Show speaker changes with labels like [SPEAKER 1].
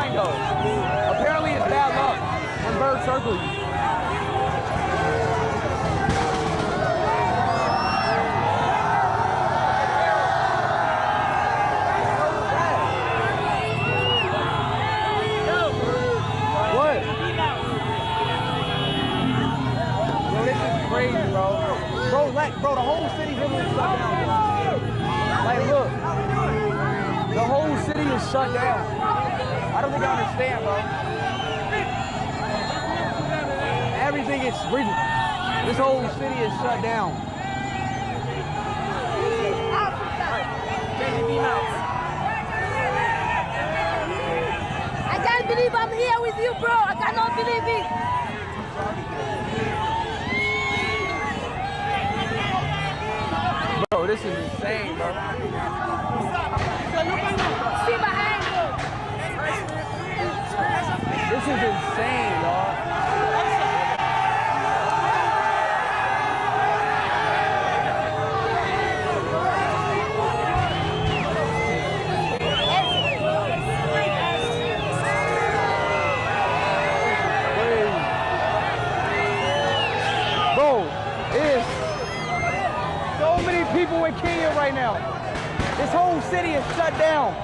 [SPEAKER 1] fine though. Apparently it's bad luck when birds circle you. What? Bro, this is crazy, bro. Bro, the whole city really is shut down. Like, look. The whole city is shut down. I don't think I understand, bro. Everything is breathing. This whole city is shut down.
[SPEAKER 2] I can't believe I'm here with you, bro. I cannot believe it.
[SPEAKER 1] Bro, this is insane, bro.
[SPEAKER 2] See behind you.
[SPEAKER 1] This is insane, dog. Bro, it is so many people in Kenya right now. This whole city is shut down.